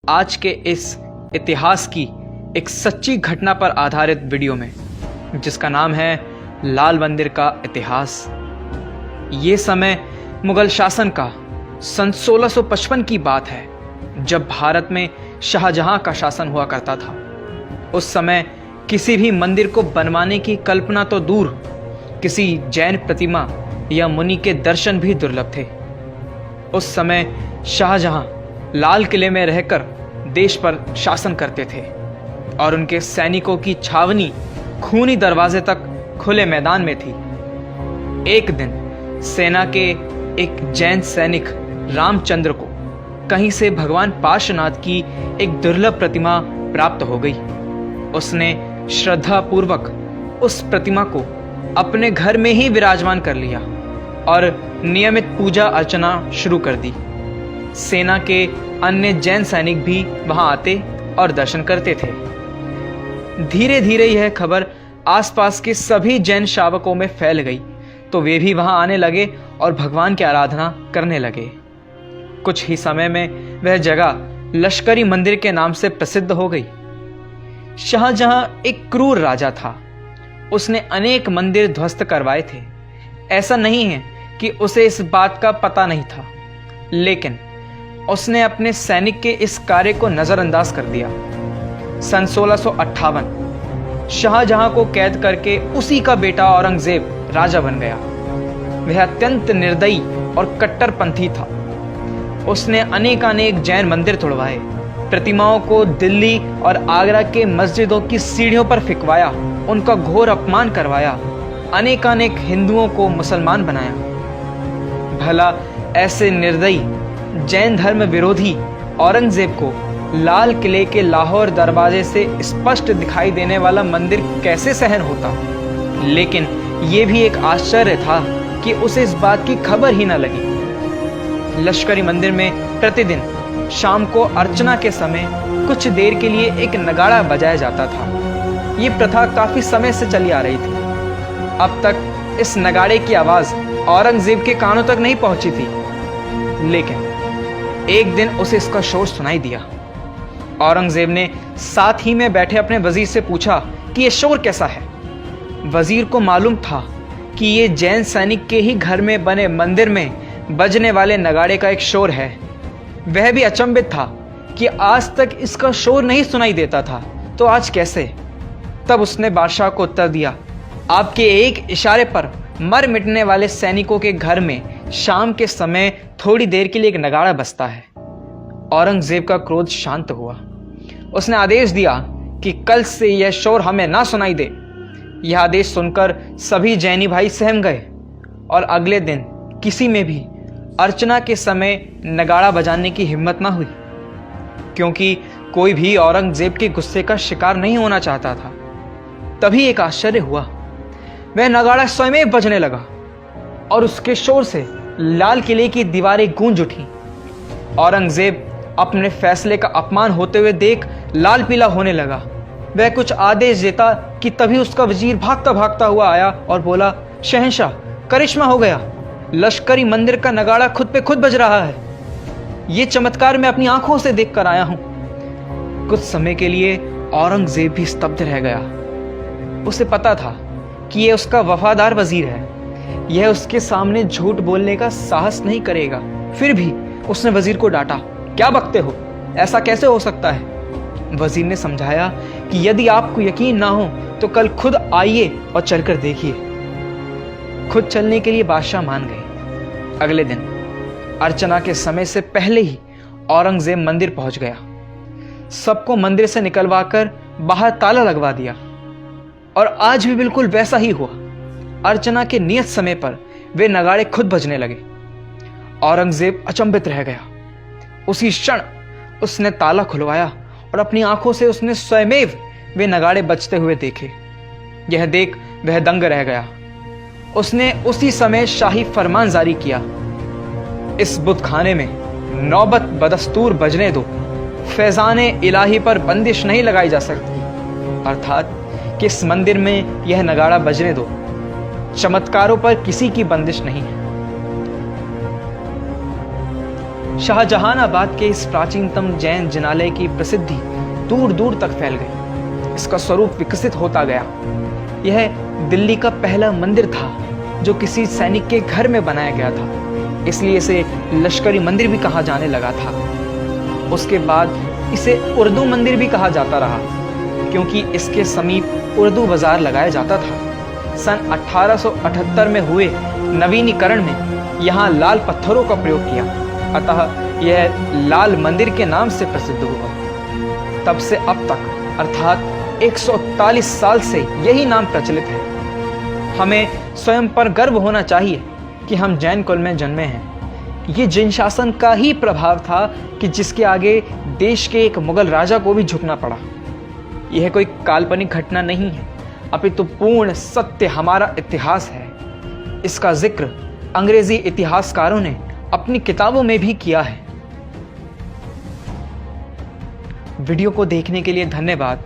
आज के इस इतिहास की एक सच्ची घटना पर आधारित वीडियो में, जिसका नाम है लाल मंदिर का इतिहास। ये समय मुगल शासन का सन 1655 की बात है, जब भारत में शाहजहां का शासन हुआ करता था। उस समय किसी भी मंदिर को बनवाने की कल्पना तो दूर, किसी जैन प्रतिमा या मुनि के दर्शन भी दुर्लभ थे। उस समय शाहजहां लाल किले में रहकर देश पर शासन करते थे और उनके सैनिकों की छावनी खूनी दरवाजे तक खुले मैदान में थी। एक दिन सेना के एक जैन सैनिक रामचंद्र को कहीं से भगवान पार्श्वनाथ की एक दुर्लभ प्रतिमा प्राप्त हो गई। उसने श्रद्धा पूर्वक उस प्रतिमा को अपने घर में ही विराजमान कर लिया और नियमित पूजा अर्चना शुरू कर दी। सेना के अन्य जैन सैनिक भी वहां आते और दर्शन करते थे। धीरे धीरे यह खबर आसपास के सभी जैन शावकों में फैल गई, तो वे भी वहां आने लगे और भगवान की आराधना करने लगे। कुछ ही समय में वह जगह लश्करी मंदिर के नाम से प्रसिद्ध हो गई। शाहजहां एक क्रूर राजा था। उसने अनेक मंदिर ध्वस्त करवाए थे। ऐसा नहीं है कि उसे इस बात का पता नहीं था, लेकिन उसने अपने सैनिक के इस कार्य को नजरअंदाज कर दिया। सन 1658 शाहजहां को कैद करके उसी का बेटा औरंगजेब राजा बन गया। वह अत्यंत निर्दयी और कट्टरपंथी था। उसने अनेक जैन मंदिर तोड़वाए, प्रतिमाओं को दिल्ली और आगरा के मस्जिदों की सीढ़ियों पर फिकवाया, उनका घोर अपमान करवाया, अनेक हिंदुओं को मुसलमान बनाया। भला ऐसे निर्दयी जैन धर्म विरोधी औरंगजेब को लाल किले के लाहौर दरवाजे से स्पष्ट दिखाई देने वाला मंदिर कैसे सहन होता? लेकिन यह भी एक आश्चर्य था कि उसे इस बात की खबर ही न लगी। लश्करी मंदिर में प्रतिदिन शाम को अर्चना के समय कुछ देर के लिए एक नगाड़ा बजाया जाता था। ये प्रथा काफी समय से चली आ रही थी। अब तक इस नगाड़े की आवाज औरंगजेब के कानों तक नहीं पहुंची थी, लेकिन एक दिन उसे इसका शोर सुनाई दिया। औरंगजेब ने साथ ही में बैठे अपने वजीर से पूछा कि यह शोर कैसा है। वजीर को मालूम था कि यह जैन सैनिक के ही घर में बने मंदिर में बजने वाले नगाड़े का एक शोर है। वह भी अचंभित था कि आज तक इसका शोर नहीं सुनाई देता था, तो आज कैसे? तब उसने बादशाह को उत्तर दिया, आपके एक इशारे पर मर मिटने वाले सैनिकों के घर में शाम के समय थोड़ी देर के लिए एक नगाड़ा बजता है। औरंगजेब का क्रोध शांत हुआ। उसने आदेश दिया कि कल से यह शोर हमें ना सुनाई दे। यह आदेश सुनकर सभी जैनी भाई सहम गए और अगले दिन किसी में भी अर्चना के समय नगाड़ा बजाने की हिम्मत ना हुई, क्योंकि कोई भी औरंगजेब के गुस्से का शिकार नहीं होना चाहता था। तभी एक आश्चर्य हुआ। वह नगाड़ा स्वयं बजने लगा और उसके शोर से लाल किले की दीवारें गूंज उठी। औरंगजेब अपने फैसले का अपमान होते हुए देख लाल पीला होने लगा। वह कुछ आदेश देता कि तभी उसका वजीर भागता भागता हुआ आया और बोला, शहंशाह, करिश्मा हो गया। लश्करी मंदिर का नगाड़ा खुद पे खुद बज रहा है। ये चमत्कार मैं अपनी आंखों से देख कर आया हूं। कुछ समय के लिए औरंगजेब भी स्तब्ध रह गया। उसे पता था कि यह उसका वफादार वजीर है। यह उसके सामने झूठ बोलने का साहस नहीं करेगा। फिर भी उसने वजीर को डांटा, क्या बकते हो? ऐसा कैसे हो सकता है? वजीर ने समझाया कि यदि आपको यकीन ना हो तो कल खुद आइए और चलकर देखिए। खुद चलने के लिए बादशाह मान गए। अगले दिन अर्चना के समय से पहले ही औरंगजेब मंदिर पहुंच गया। सबको मंदिर से निकलवाकर बाहर ताला लगवा दिया और आज भी बिल्कुल वैसा ही हुआ। अर्चना के नियत समय पर वे नगाड़े खुद बजने लगे। औरंगजेब अचंभित रह गया। उसी क्षण उसने ताला खुलवाया और अपनी आंखों से उसने स्वयं वे नगाड़े बजते हुए देखे। यह देख वह दंग रह गया। उसने उसी समय शाही फरमान जारी किया, इस बुतखाने में नौबत बदस्तूर बजने दो, फैजाने इलाही पर बंदिश नहीं लगाई जा सकती, अर्थात कि इस मंदिर में यह नगाड़ा बजने दो। चमत्कारों पर किसी की बंदिश नहीं है। शाहजहानाबाद के इस प्राचीनतम जैन जिनालय की प्रसिद्धि दूर दूर तक फैल गई। इसका स्वरूप विकसित होता गया। यह दिल्ली का पहला मंदिर था जो किसी सैनिक के घर में बनाया गया था, इसलिए इसे लश्करी मंदिर भी कहा जाने लगा था। उसके बाद इसे उर्दू मंदिर भी कहा जाता रहा, क्योंकि इसके समीप उर्दू बाजार लगाया जाता था। सन 1878 में हुए नवीनीकरण में यहाँ लाल पत्थरों का प्रयोग किया, अतः यह लाल मंदिर के नाम से प्रसिद्ध हुआ। तब से अब तक अर्थात 141 साल से यही नाम प्रचलित है। हमें स्वयं पर गर्व होना चाहिए कि हम जैन कुल में जन्मे हैं। ये जिन शासन का ही प्रभाव था कि जिसके आगे देश के एक मुगल राजा को भी झुकना पड़ा। यह कोई काल्पनिक घटना नहीं है, अपितु पूर्ण सत्य हमारा इतिहास है। इसका जिक्र अंग्रेजी इतिहासकारों ने अपनी किताबों में भी किया है। वीडियो को देखने के लिए धन्यवाद।